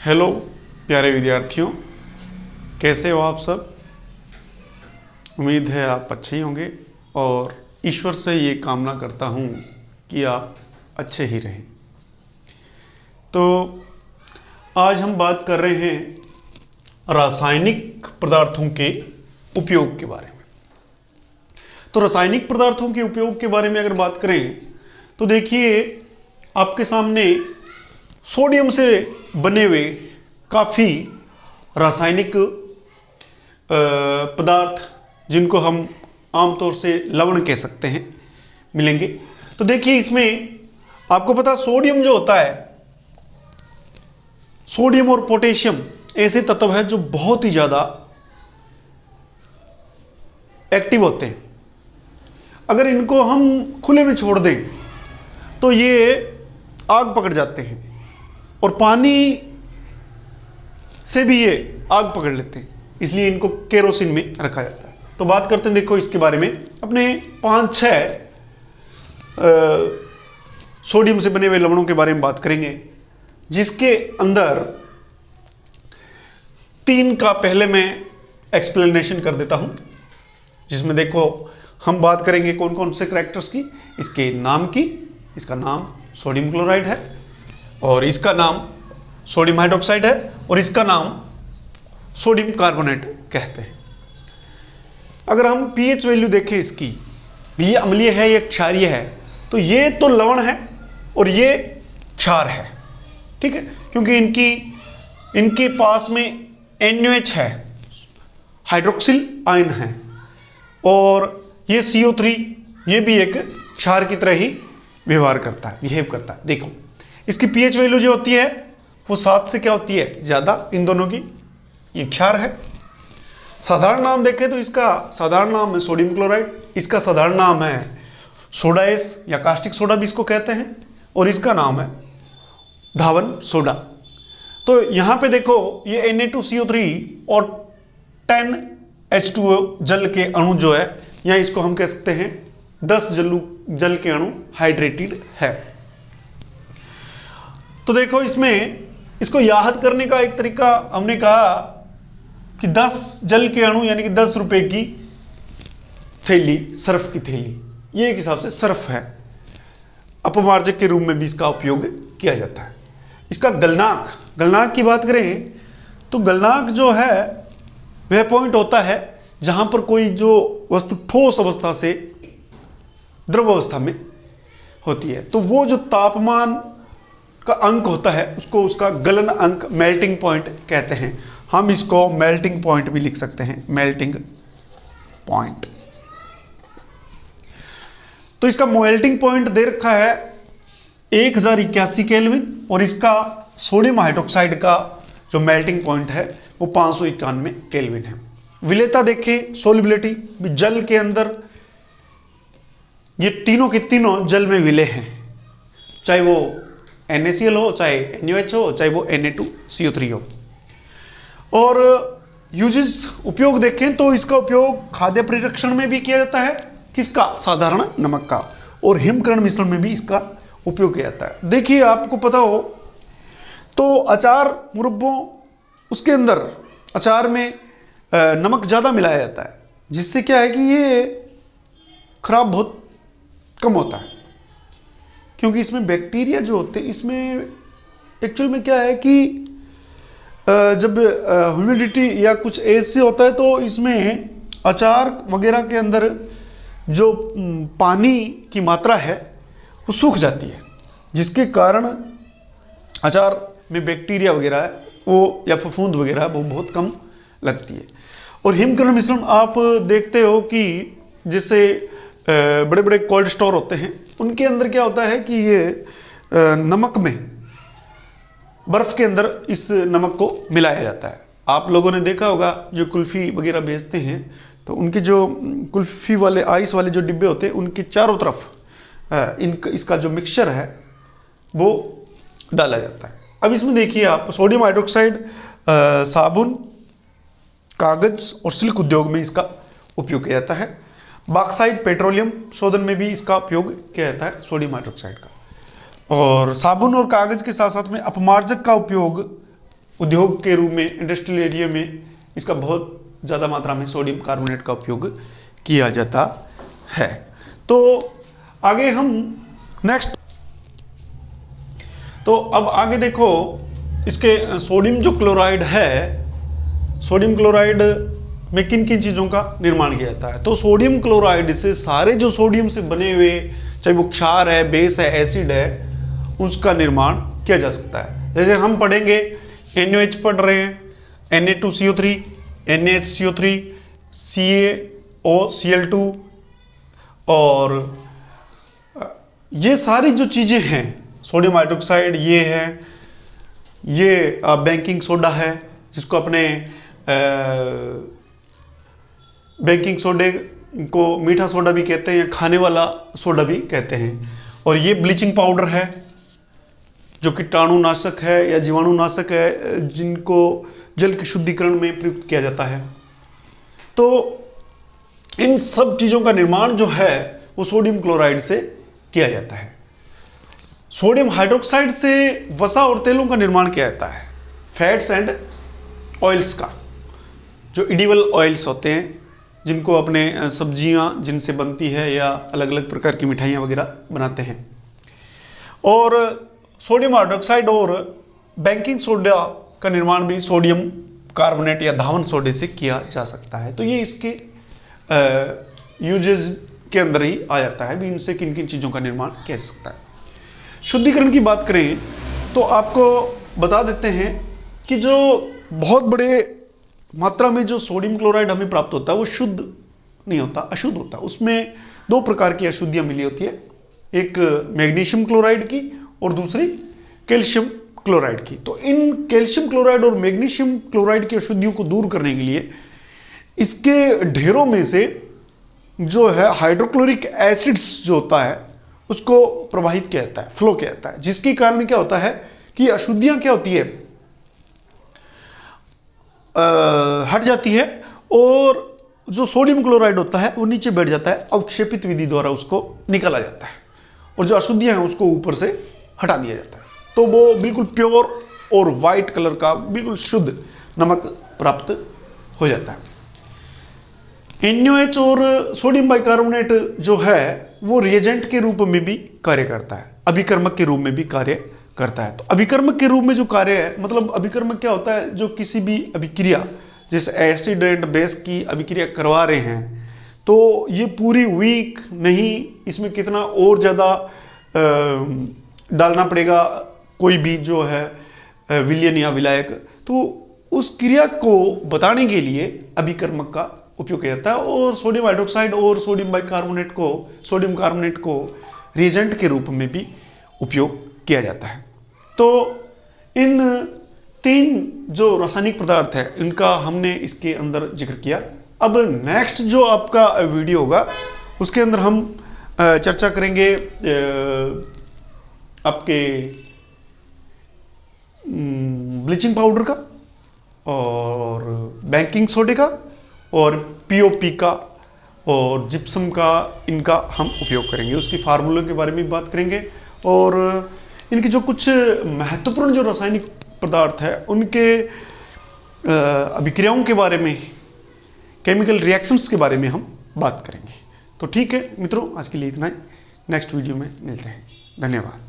Hello प्यारे विद्यार्थियों, कैसे हो आप सब। उम्मीद है आप अच्छे ही होंगे और ईश्वर से ये कामना करता हूँ कि आप अच्छे ही रहें। तो आज हम बात कर रहे हैं रासायनिक पदार्थों के उपयोग के बारे में। तो रासायनिक पदार्थों के उपयोग के बारे में अगर बात करें तो देखिए आपके सामने सोडियम से बने हुए काफ़ी रासायनिक पदार्थ, जिनको हम आमतौर से लवण कह सकते हैं, मिलेंगे। तो देखिए इसमें आपको पता सोडियम जो होता है, सोडियम और पोटेशियम ऐसे तत्व है जो बहुत ही ज़्यादा एक्टिव होते हैं। अगर इनको हम खुले में छोड़ दें तो ये आग पकड़ जाते हैं और पानी से भी ये आग पकड़ लेते हैं, इसलिए इनको केरोसिन में रखा जाता है। तो बात करते हैं, देखो इसके बारे में अपने 5-6 सोडियम से बने हुए लवणों के बारे में बात करेंगे, जिसके अंदर 3 का पहले मैं एक्सप्लेनेशन कर देता हूं। जिसमें देखो हम बात करेंगे कौन कौन से कैरेक्टर्स की, इसके नाम की। इसका नाम सोडियम क्लोराइड है और इसका नाम सोडियम हाइड्रोक्साइड है और इसका नाम सोडियम कार्बोनेट कहते हैं। अगर हम पीएच वैल्यू देखें इसकी, ये अम्लीय है, ये क्षारीय है, तो ये तो लवण है और ये क्षार है, ठीक है, क्योंकि इनके पास में NaOH है, हाइड्रोक्सिल आयन है, और ये CO3 ये भी एक क्षार की तरह ही बिहेव करता है। देखो इसकी पीएच वैल्यू जो होती है वो 7 से क्या होती है, ज़्यादा, इन दोनों की। ये क्षार है। साधारण नाम देखें तो इसका साधारण नाम है सोडियम क्लोराइड, इसका साधारण नाम है सोडा एस या कास्टिक सोडा भी इसको कहते हैं, और इसका नाम है धावन सोडा। तो यहाँ पे देखो ये Na2CO3 और 10H2O जल के अणु जो है, या इसको हम कह सकते हैं 10 जल के अणु हाइड्रेटेड है। तो देखो इसमें इसको याद करने का एक तरीका हमने कहा कि 10 जल के अणु यानी कि 10 रुपए की थैली, सर्फ की थैली, ये एक हिसाब से सर्फ है। अपमार्जक के रूप में भी इसका उपयोग किया जाता है। इसका गलनांक की बात करें तो गलनांक जो है वह पॉइंट होता है जहां पर कोई जो वस्तु ठोस अवस्था से द्रव अवस्था में होती है, तो वो जो तापमान का अंक होता है उसको उसका गलन अंक, मेल्टिंग पॉइंट कहते हैं। हम इसको मेल्टिंग पॉइंट भी लिख सकते हैं, मेल्टिंग पॉइंट। तो इसका मेल्टिंग पॉइंट दे रखा है 1081 केल्विन, और इसका सोडियम हाइड्रोक्साइड का जो मेल्टिंग पॉइंट है वो 591 केल्विन है। विलेयता देखें, सोल्युबिलिटी भी जल के अंदर ये तीनों के तीनों जल में विलेय हैं, चाहे वो NaCl हो, चाहे NaOH हो, चाहे वो Na2CO3 हो। और यूजेस, उपयोग देखें तो इसका उपयोग खाद्य परिरक्षण में भी किया जाता है, किसका, साधारण नमक का, और हिमकरण मिश्रण में भी इसका उपयोग किया जाता है। देखिए आपको पता हो तो अचार, मुरब्बों, उसके अंदर अचार में नमक ज़्यादा मिलाया जाता है, जिससे क्या है कि ये खराब बहुत कम होता है, क्योंकि इसमें बैक्टीरिया जो होते हैं, इसमें एक्चुअल में क्या है कि जब ह्यूमिडिटी या कुछ ऐसे होता है तो इसमें अचार वगैरह के अंदर जो पानी की मात्रा है वो सूख जाती है, जिसके कारण अचार में बैक्टीरिया वगैरह है वो, या फफूंद वगैरह वो बहुत कम लगती है। और हिमकरण मिश्रण आप देखते हो कि जैसे बड़े बड़े कोल्ड स्टोर होते हैं, उनके अंदर क्या होता है कि ये नमक में, बर्फ के अंदर इस नमक को मिलाया जाता है। आप लोगों ने देखा होगा जो कुल्फ़ी वगैरह बेचते हैं, तो उनके जो कुल्फ़ी वाले आइस वाले जो डिब्बे होते हैं, उनके चारों तरफ इसका जो मिक्सचर है वो डाला जाता है। अब इसमें देखिए आप सोडियम हाइड्रोक्साइड साबुन, कागज़ और सिल्क उद्योग में इसका उपयोग किया जाता है। बॉक्साइट पेट्रोलियम शोधन में भी इसका उपयोग किया जाता है सोडियम हाइड्रोक्साइड का। और साबुन और कागज़ के साथ साथ में अपमार्जक का उपयोग उद्योग के रूप में, इंडस्ट्रियल एरिया में इसका बहुत ज़्यादा मात्रा में सोडियम कार्बोनेट का उपयोग किया जाता है। तो आगे हम नेक्स्ट, तो अब आगे देखो इसके सोडियम जो क्लोराइड है, सोडियम क्लोराइड में किन किन चीज़ों का निर्माण किया जाता है। तो सोडियम क्लोराइड से सारे जो सोडियम से बने हुए, चाहे वो क्षार है, बेस है, एसिड है, उसका निर्माण किया जा सकता है। जैसे हम पढ़ेंगे NaOH पढ़ रहे हैं, Na2CO3, NaHCO3, CaOCl2, और ये सारी जो चीज़ें हैं, सोडियम हाइड्रोक्साइड ये है, ये बेकिंग सोडा है जिसको अपने बेकिंग सोडे को मीठा सोडा भी कहते हैं या खाने वाला सोडा भी कहते हैं, और ये ब्लीचिंग पाउडर है जो कीटाणुनाशक है या जीवाणुनाशक है जिनको जल के शुद्धिकरण में प्रयुक्त किया जाता है। तो इन सब चीज़ों का निर्माण जो है वो सोडियम क्लोराइड से किया जाता है। सोडियम हाइड्रोक्साइड से वसा और तेलों का निर्माण किया जाता है, फैट्स एंड ऑयल्स का, जो एडिबल ऑयल्स होते हैं जिनको अपने सब्जियां जिनसे बनती है या अलग अलग प्रकार की मिठाइयाँ वगैरह बनाते हैं। और सोडियम हाइड्रोक्साइड और बेकिंग सोडा का निर्माण भी सोडियम कार्बोनेट या धावन सोडे से किया जा सकता है। तो ये इसके यूजेस के अंदर ही आ जाता है भी इनसे किन किन चीज़ों का निर्माण किया जा सकता है। शुद्धिकरण की बात करें तो आपको बता देते हैं कि जो बहुत बड़े मात्रा में जो सोडियम क्लोराइड हमें प्राप्त होता है वो शुद्ध नहीं होता, अशुद्ध होता है। उसमें दो प्रकार की अशुद्धियाँ मिली होती है, एक मैग्नीशियम क्लोराइड की और दूसरी कैल्शियम क्लोराइड की। तो इन कैल्शियम क्लोराइड और मैग्नीशियम क्लोराइड की अशुद्धियों को दूर करने के लिए इसके ढेरों में से जो है हाइड्रोक्लोरिक एसिड्स जो होता है उसको प्रवाहित किया जाता है, फ्लो किया जाता है, जिसके कारण क्या होता है कि अशुद्धियाँ क्या होती है, हट जाती है और जो सोडियम क्लोराइड होता है वो नीचे बैठ जाता है, अवक्षेपित विधि द्वारा उसको निकाला जाता है और जो अशुद्धियाँ हैं उसको ऊपर से हटा दिया जाता है। तो वो बिल्कुल प्योर और वाइट कलर का बिल्कुल शुद्ध नमक प्राप्त हो जाता है। NaOH और सोडियम बाइकार्बोनेट जो है वो रिएजेंट के रूप में भी कार्य करता है, अभिकर्मक के रूप में भी कार्य करता है। तो अभिकर्मक के रूप में जो कार्य है, मतलब अभिकर्मक क्या होता है, जो किसी भी अभिक्रिया जैसे एसिड एंड बेस की अभिक्रिया करवा रहे हैं तो ये पूरी वीक नहीं, इसमें कितना और ज़्यादा डालना पड़ेगा कोई भी जो है विलयन या विलायक, तो उस क्रिया को बताने के लिए अभिकर्मक का उपयोग किया जाता है। और सोडियम हाइड्रोक्साइड और सोडियम बाइकार्बोनेट को, सोडियम कार्बोनेट को रिएजेंट के रूप में भी उपयोग किया जाता है। तो इन तीन जो रासायनिक पदार्थ है इनका हमने इसके अंदर जिक्र किया। अब नेक्स्ट जो आपका वीडियो होगा उसके अंदर हम चर्चा करेंगे आपके ब्लीचिंग पाउडर का और बेकिंग सोडे का और पीओपी का और जिप्सम का, इनका हम उपयोग करेंगे। उसकी फार्मूलों के बारे में भी बात करेंगे और इनकी जो कुछ महत्वपूर्ण जो रासायनिक पदार्थ है उनके अभिक्रियाओं के बारे में, केमिकल रिएक्शंस के बारे में हम बात करेंगे। तो ठीक है मित्रों, आज के लिए इतना ही। नेक्स्ट वीडियो में मिलते हैं। धन्यवाद।